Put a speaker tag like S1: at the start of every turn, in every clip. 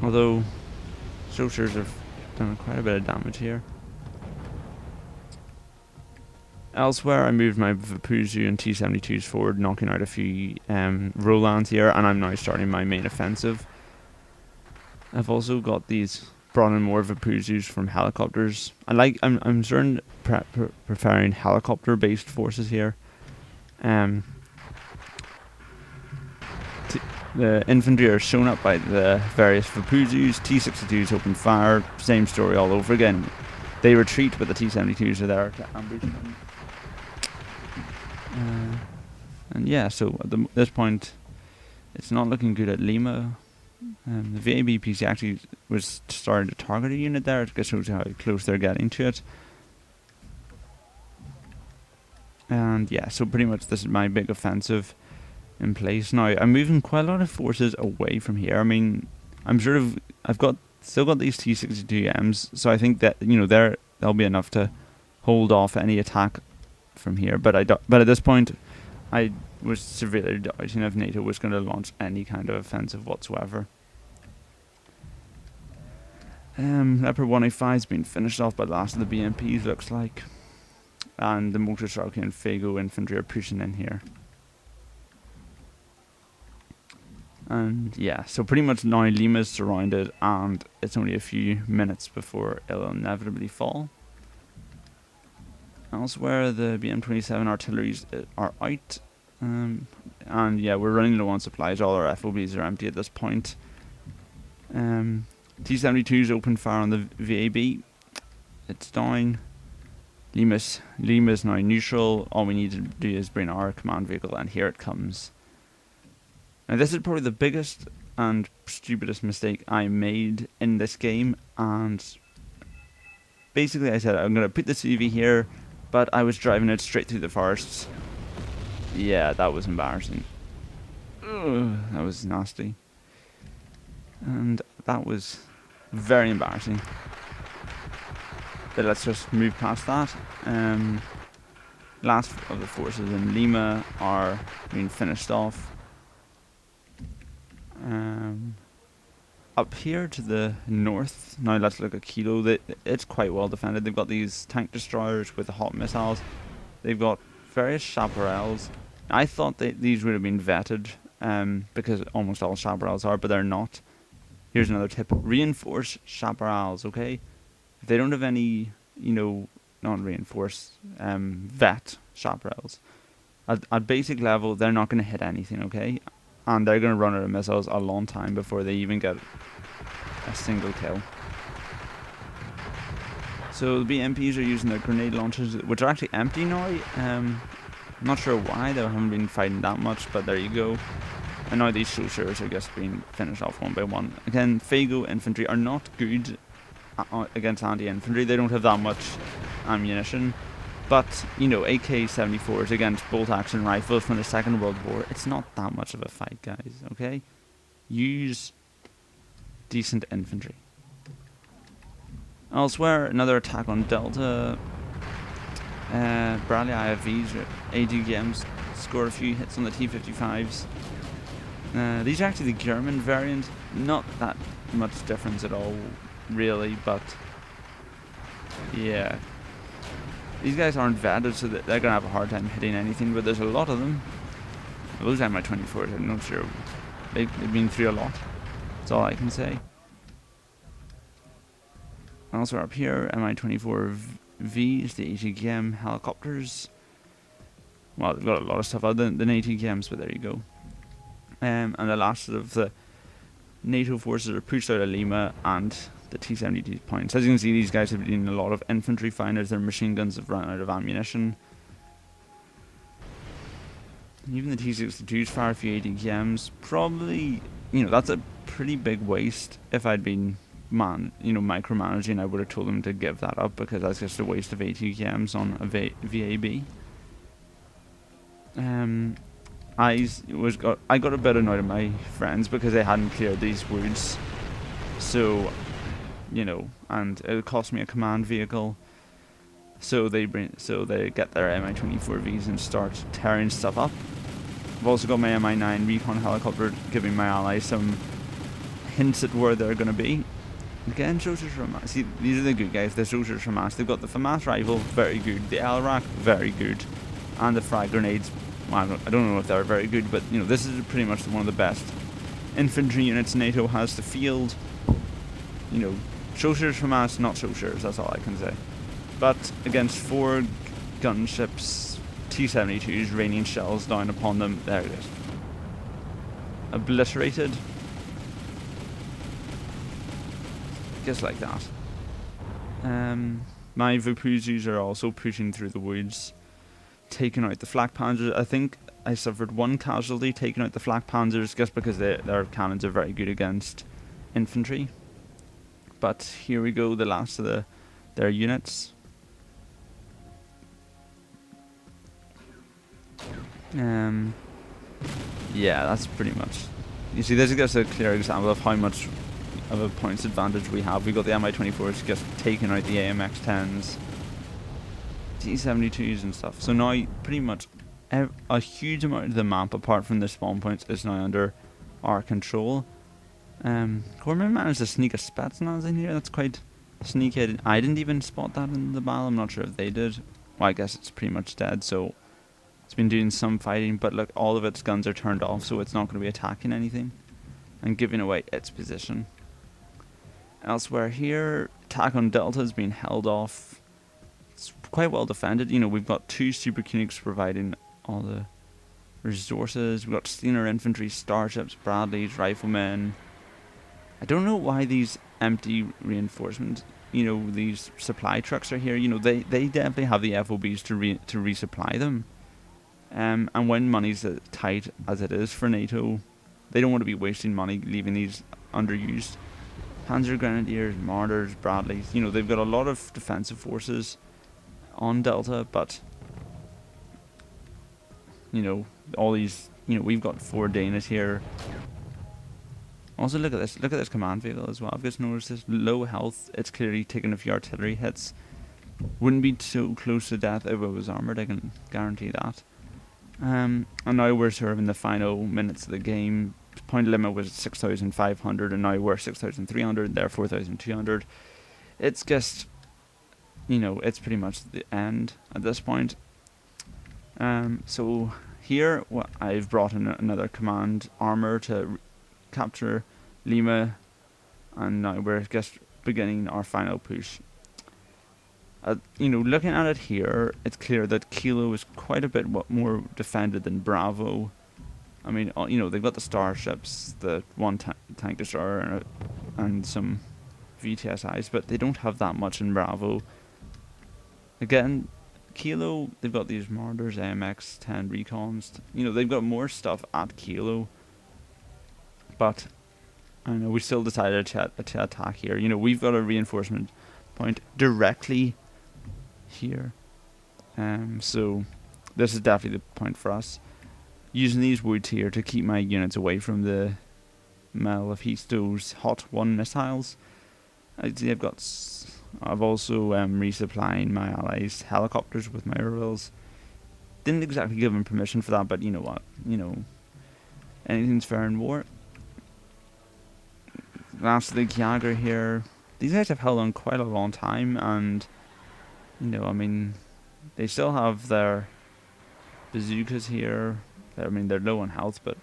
S1: Although Sociers have done quite a bit of damage here. Elsewhere, I moved my Vapuzu and T-72s forward, knocking out a few Rolands here, and I'm now starting my main offensive. I've also got these brought in more Vapuzus from helicopters. I'm certain preferring helicopter-based forces here. The infantry are shown up by the various Vapuzus. T-62s open fire. Same story all over again. They retreat, but the T-72s are there to ambush them. And yeah, so at this point, it's not looking good at Lima. The VAB PC actually was starting to target a unit there. It shows how close they're getting to it. And yeah, so pretty much this is my big offensive in place. Now, I'm moving quite a lot of forces away from here. I mean, I've still got these T-62Ms, so I think that, you know, they'll be enough to hold off any attack from here. But at this point, I was severely doubting if NATO was going to launch any kind of offensive whatsoever. Leopard 185 has been finished off by the last of the BMPs, looks like. And the Motorstrike and Fago infantry are pushing in here. And yeah, so pretty much now Lima's surrounded, and it's only a few minutes before it'll inevitably fall. Elsewhere, the BM-27 artilleries are out. And yeah, we're running low on supplies. All our FOBs are empty at this point. T-72's open fire on the VAB. It's down. Lima's now neutral. All we need to do is bring our command vehicle, and here it comes. Now, this is probably the biggest and stupidest mistake I made in this game, and basically I said I'm going to put the CV here, but I was driving it straight through the forests. Yeah, that was embarrassing. Ugh, that was nasty. And that was very embarrassing. But let's just move past that. Last of the forces in Lima are being finished off. Up here to the north, now let's look at Kilo. It's quite well defended. They've got these tank destroyers with the hot missiles. They've got various chaparrals. I thought these would have been vetted, because almost all chaparrals are, but they're not. Here's another tip: reinforce chaparrals. Okay, if they don't have any, you know, not reinforce, vet chaparrals. At basic level, they're not going to hit anything. Okay. And they're going to run out of missiles a long time before they even get a single kill. So the BMPs are using their grenade launchers, which are actually empty now. I'm not sure why, they haven't been fighting that much, but there you go. And now these Sociers are just being finished off one by one. Again, Fago infantry are not good against anti-infantry. They don't have that much ammunition. But, you know, AK-74s against bolt-action rifles from the Second World War, it's not that much of a fight, guys, okay? Use decent infantry. Elsewhere, another attack on Delta. Bradley IFVs, AGMs, scored a few hits on the T-55s. These are actually the German variant. Not that much difference at all, really, but yeah. These guys aren't vetted, so that they're going to have a hard time hitting anything, but there's a lot of them. Those Mi-24s, I'm not sure. They've been through a lot. That's all I can say. Also up here, Mi-24Vs, the ATKM helicopters. Well, they've got a lot of stuff other than ATKMs, but there you go. And the last of the NATO forces are pushed out of Lima, and the T-72 points. As you can see, these guys have been doing a lot of infantry finders. Their machine guns have run out of ammunition. Even the T-62s fire a few ATKMs. Probably, you know, that's a pretty big waste. If I'd been, micromanaging, I would have told them to give that up, because that's just a waste of ATKMs on a VAB. I got a bit annoyed at my friends because they hadn't cleared these woods. So, you know, and it cost me a command vehicle. So they get their Mi-24Vs and start tearing stuff up. I've also got my Mi-9 recon helicopter, giving my allies some hints at where they're going to be. Again, Soldiers from Mass. See, these are the good guys, the Soldiers from Mass. They've got the FAMAS rifle, very good. The LRAC, very good. And the frag grenades, well, I don't know if they're very good, but you know, this is pretty much one of the best infantry units NATO has to field. You know, Soldiers from Mass, not Soldiers, that's all I can say. But against 4 gunships, T-72s raining shells down upon them, there it is. Obliterated. Just like that. My Vupuzus are also pushing through the woods, taking out the flak panzers. I think I suffered 1 casualty taking out the flak panzers just because their cannons are very good against infantry. But here we go, the last of their units. Yeah, that's pretty much. You see, this is just a clear example of how much of a points advantage we have. We got the Mi-24s just taking out the AMX-10s, T-72s and stuff. So now pretty much a huge amount of the map, apart from the spawn points, is now under our control. Gorman managed to sneak a Spetsnaz in here. That's quite sneaky. I didn't even spot that in the battle. I'm not sure if they did. Well, I guess it's pretty much dead, so it's been doing some fighting, but look, all of its guns are turned off, so it's not going to be attacking anything and giving away its position. Elsewhere here, attack on Delta has been held off. It's quite well defended. You know, we've got 2 Super Cunics providing all the resources. We've got Stinger infantry, starships, Bradleys, riflemen. I don't know why these empty reinforcements, you know, these supply trucks are here. You know, they definitely have the FOBs to resupply them. And when money's as tight as it is for NATO, they don't want to be wasting money leaving these underused. Panzer Grenadiers, Mortars, Bradleys, you know, they've got a lot of defensive forces on Delta, but, you know, all these, you know, we've got 4 Danas here. Also, look at this command vehicle as well. I've just noticed this low health. It's clearly taken a few artillery hits. Wouldn't be so close to death if it was armoured, I can guarantee that. And now we're sort of in the final minutes of the game. Point limit was 6,500 and now we're 6,300, they're 4,200. It's just, you know, it's pretty much the end at this point. So here I've brought in another command armor to capture Lima, and now we're just beginning our final push. You know, looking at it here, it's clear that Kilo is quite a bit more defended than Bravo. I mean, you know, they've got the starships, the 1 tank destroyer, and some VTSIs, but they don't have that much in Bravo. Again, Kilo, they've got these Mortars, AMX-10 recons. You know, they've got more stuff at Kilo, but I know we still decided to attack here. You know, we've got a reinforcement point directly here, so this is definitely the point for us. Using these woods here to keep my units away from the Malefisto's Hot 1 missiles. I've also resupplying my allies' helicopters with my Urals. Didn't exactly give them permission for that, but you know what? You know, anything's fair in war. Lastly, Kiager here. These guys have held on quite a long time, and you know, I mean, they still have their bazookas here. I mean, they're low on health, but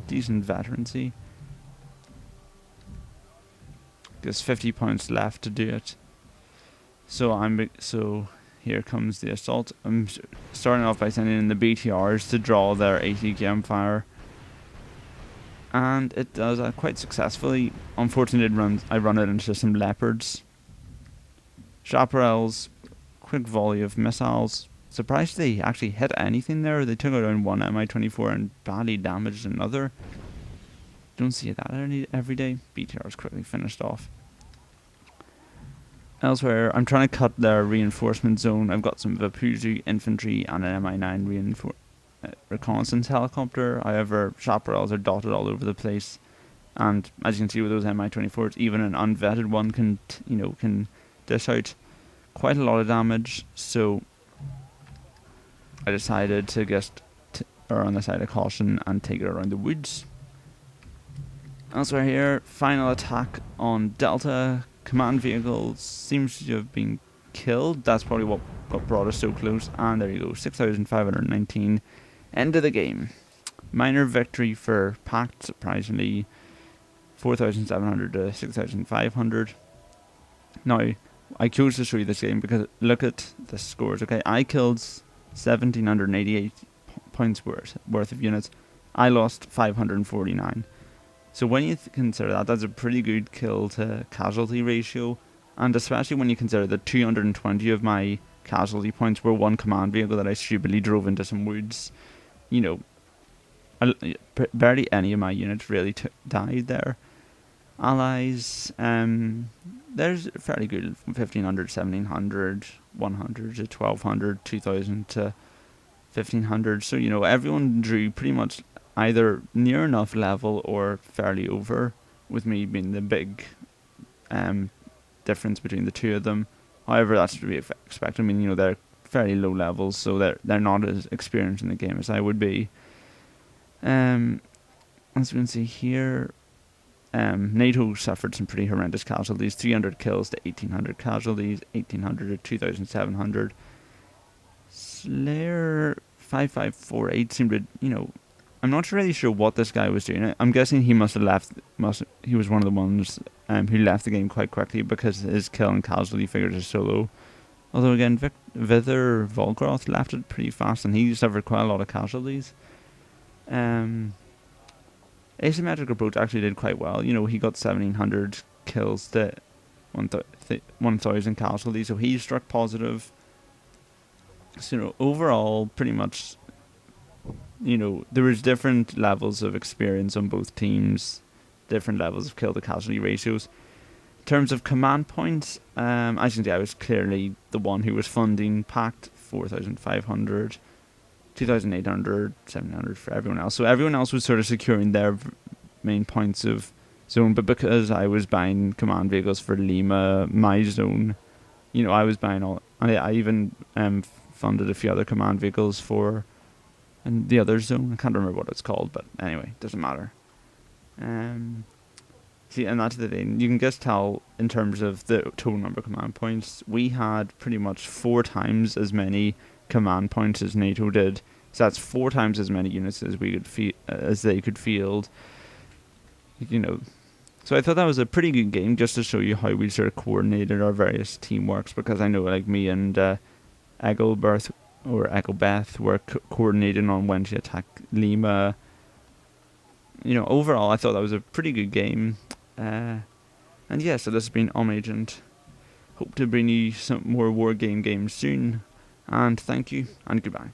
S1: decent veterancy. There's 50 points left to do it. So here comes the assault. I'm starting off by sending in the BTRs to draw their AT fire, and it does quite successfully. Unfortunately, I run it into some leopards. Chaparrals, quick volley of missiles. Surprised they actually hit anything there. They took out 1 Mi-24 and badly damaged another. Don't see that every day. BTR's quickly finished off. Elsewhere, I'm trying to cut their reinforcement zone. I've got some Vapuzu infantry and an Mi-9 reconnaissance helicopter. However, chaparrals are dotted all over the place, and as you can see with those Mi-24s, even an unvetted one can dish out quite a lot of damage. So I decided to just err on the side of caution and take it around the woods. Elsewhere here, final attack on Delta. Command vehicle seems to have been killed. That's probably what brought us so close. And there you go, 6,519. End of the game. Minor victory for Pact, surprisingly. 4,700 to 6,500. Now, I chose to show you this game because look at the scores. Okay, I killed 1,788 points worth of units. I lost 549. So when you consider that, that's a pretty good kill to casualty ratio, and especially when you consider that 220 of my casualty points were one command vehicle that I stupidly drove into some woods. You know, barely any of my units really died there. Allies, there's fairly good, 1,500, 1,700, 100 to 1,200, 2,000 to 1,500. So, you know, everyone drew pretty much either near enough level or fairly over, with me being the big difference between the two of them. However, that's to be expected. I mean, you know, they're fairly low levels, so they're not as experienced in the game as I would be. As we can see here, NATO suffered some pretty horrendous casualties. 300 kills to 1,800 casualties, 1,800 to 2,700. Slayer 5548 seemed to, you know, I'm not really sure what this guy was doing. I'm guessing he must have left. He was one of the ones who left the game quite quickly because his kill and casualty figures are so low. Although again, Vither Volgroth left it pretty fast, and he suffered quite a lot of casualties. Asymmetric approach actually did quite well. You know, he got 1,700 kills to 1,000 casualties, so he struck positive. So, you know, overall, pretty much, you know, there was different levels of experience on both teams, different levels of kill to casualty ratios. In terms of command points, as you can see, I was clearly the one who was funding Pact, 4,500, 2,800, 700 for everyone else. So everyone else was sort of securing their main points of zone, but because I was buying command vehicles for Lima, my zone, you know, I was buying all. I even funded a few other command vehicles for and the other zone. I can't remember what it's called, but anyway, doesn't matter. See, and that's the thing. You can just tell in terms of the total number of command points, we had pretty much 4 times as many command points as NATO did. So that's 4 times as many units as we could as they could field. You know, so I thought that was a pretty good game, just to show you how we sort of coordinated our various teamworks. Because I know, like, me and Egglebeth were coordinating on when to attack Lima. You know, overall, I thought that was a pretty good game. And yeah, so this has been Agent. Hope to bring you some more Wargame games soon. And thank you, and goodbye.